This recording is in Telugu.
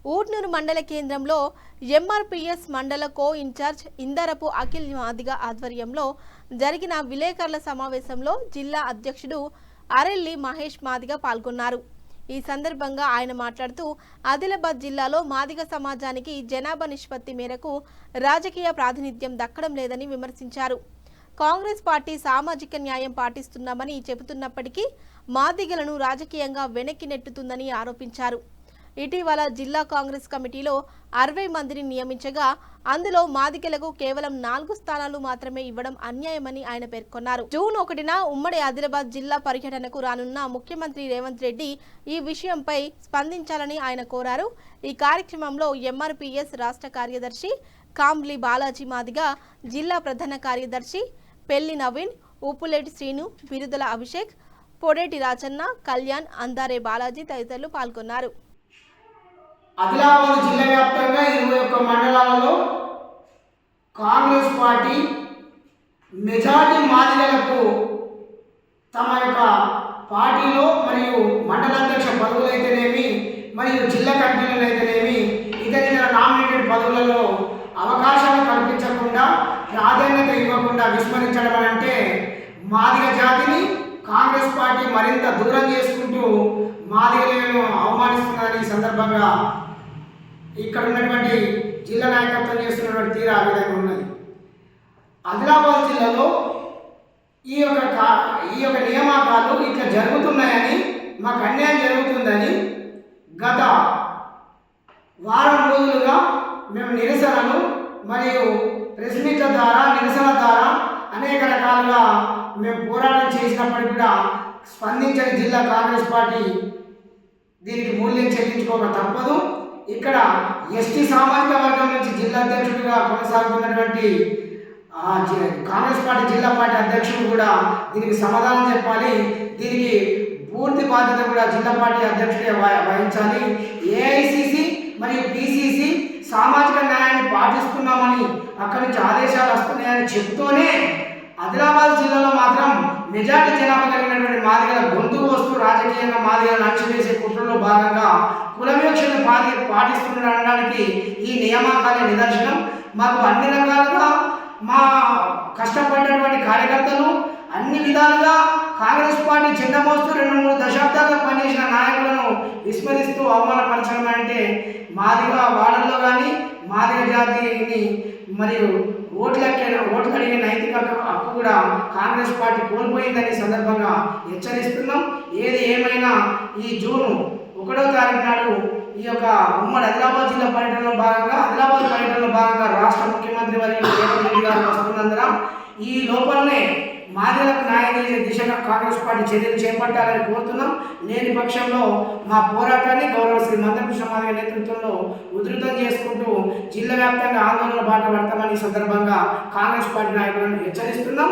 ఊట్నూరు మండల కేంద్రంలో ఎంఆర్పీఎస్ మండల కో ఇన్ఛార్జ్ ఇందరపు అఖిల్ మాదిగ ఆధ్వర్యంలో జరిగిన విలేకరుల సమావేశంలో జిల్లా అధ్యక్షుడు అరెల్లి మహేష్ మాదిగ పాల్గొన్నారు. ఈ సందర్భంగా ఆయన మాట్లాడుతూ ఆదిలాబాద్ జిల్లాలో మాదిగ సమాజానికి జనాభా నిష్పత్తి మేరకు రాజకీయ ప్రాతినిధ్యం దక్కడం లేదని విమర్శించారు. కాంగ్రెస్ పార్టీ సామాజిక న్యాయం పాటిస్తున్నామని చెబుతున్నప్పటికీ మాదిగలను రాజకీయంగా వెనక్కి నెట్టుతుందని ఆరోపించారు. ఇటీవల జిల్లా కాంగ్రెస్ కమిటీలో 60 మందిని నియమించగా అందులో మాదిగలకు కేవలం 4 స్థానాలు మాత్రమే ఇవ్వడం అన్యాయమని ఆయన పేర్కొన్నారు. జూన్ 1న ఉమ్మడి ఆదిలాబాద్ జిల్లా పర్యటనకు రానున్న ముఖ్యమంత్రి రేవంత్ రెడ్డి ఈ విషయంపై స్పందించాలని ఆయన కోరారు. ఈ కార్యక్రమంలో ఎంఆర్పీఎస్ రాష్ట్ర కార్యదర్శి కాంబ్లి బాలాజీ మాదిగ, జిల్లా ప్రధాన కార్యదర్శి పెళ్లి నవీన్, ఉప్పులేటి శ్రీను, బిరుదల అభిషేక్, పొడేటి రాజన్న, కళ్యాణ్, అందారే బాలాజీ తదితరులు పాల్గొన్నారు. ఆదిలాబాద్ జిల్లా వ్యాప్తంగా 21 మండలాలలో కాంగ్రెస్ పార్టీ మెజార్టీ మాదిగలకు తమ యొక్క పార్టీలో మరియు మండలాధ్యక్ష పదవులైతేనేమి మరియు జిల్లా కమిటీలు అయితేనేమి ఇతర నామినేటెడ్ పదవులలో అవకాశాలు కల్పించకుండా, ప్రాధాన్యత ఇవ్వకుండా విస్మరించడం అంటే మాదిగ జాతిని కాంగ్రెస్ పార్టీ మరింత దూరం చేసుకుంటూ మాదిగలను అవమానిస్తున్నదని ఈ సందర్భంగా ఇక్కడ ఉన్నటువంటి జిల్లా నాయకత్వం చేస్తున్నటువంటి తీరు ఆ విధంగా ఉన్నది. ఆదిలాబాద్ జిల్లాలో ఈ యొక్క నియామకాలు ఇట్లా జరుగుతున్నాయని, మాకు అన్యాయం జరుగుతుందని గత వారం రోజులుగా మేము నిరసనలు మరియు ప్రెస్ మీట్ల ద్వారా, నిరసన ద్వారా అనేక రకాలుగా మేము పోరాటం చేసినప్పటికీ కూడా స్పందించని జిల్లా కాంగ్రెస్ పార్టీ దీనికి మూల్యం చెల్లించుకోక తప్పదు. ఇక్కడ ఎస్టీ సామాజిక వర్గం నుంచి జిల్లా అధ్యక్షుడిగా కొనసాగుతున్నటువంటి కాంగ్రెస్ పార్టీ జిల్లా పార్టీ అధ్యక్షుడు కూడా దీనికి సమాధానం చెప్పాలి. దీనికి పూర్తి బాధ్యత కూడా జిల్లా పార్టీ అధ్యక్షుడే వహించాలి. ఏఐసిసి మరియు పిసిసి సామాజిక న్యాయాన్ని పాటిస్తున్నామని అక్కడి నుంచి ఆదేశాలు వస్తున్నాయని చెప్తూనే ఆదిలాబాద్ జిల్లాలో మాత్రం మెజార్టీ జనాభా కలిగినటువంటి మాదిగల గొంతు వస్తూ రాజకీయంగా మాదిగలను అణచివేసే కుట్రలో భాగంగా కుల వివక్షను పాటిస్తుండడానికి ఈ నియామకాలే నిదర్శనం. మాకు అన్ని రకాలుగా మా కష్టపడినటువంటి కార్యకర్తలు అన్ని విధాలుగా కాంగ్రెస్ పార్టీ జెండా మోస్తూ 2-3 దశాబ్దాలుగా పనిచేసిన నాయకులను విస్మరిస్తూ అవమానపరచడం అంటే మాదిగ వాడల్లో కానీ మాదిగ జాతిని మరియు ఓట్లు అడిగే నైతిక హక్కు కూడా కాంగ్రెస్ పార్టీ కోల్పోయిందని సందర్భంగా హెచ్చరిస్తున్నాం. ఏది ఏమైనా ఈ జూన్ 1వ తారీఖు నాడు ఈ యొక్క ఉమ్మడి ఆదిలాబాద్ జిల్లా పర్యటనలో భాగంగా రాష్ట్ర ముఖ్యమంత్రి వర్యులు రేవంత్ రెడ్డి గారు వస్తున్నందున ఈ లోపలనే మాదిగలకు న్యాయం చేసే దిశగా కాంగ్రెస్ పార్టీ చర్యలు చేపట్టాలని కోరుతున్నాం. లేని పక్షంలో మా పోరాటాన్ని గౌరవ శ్రీ మందకృష్ణ మాదిగ నేతృత్వంలో ఉధృతం చేసుకుంటూ జిల్లా వ్యాప్తంగా ఆందోళన బాట పడతామని సందర్భంగా కాంగ్రెస్ పార్టీ నాయకులను హెచ్చరిస్తున్నాం.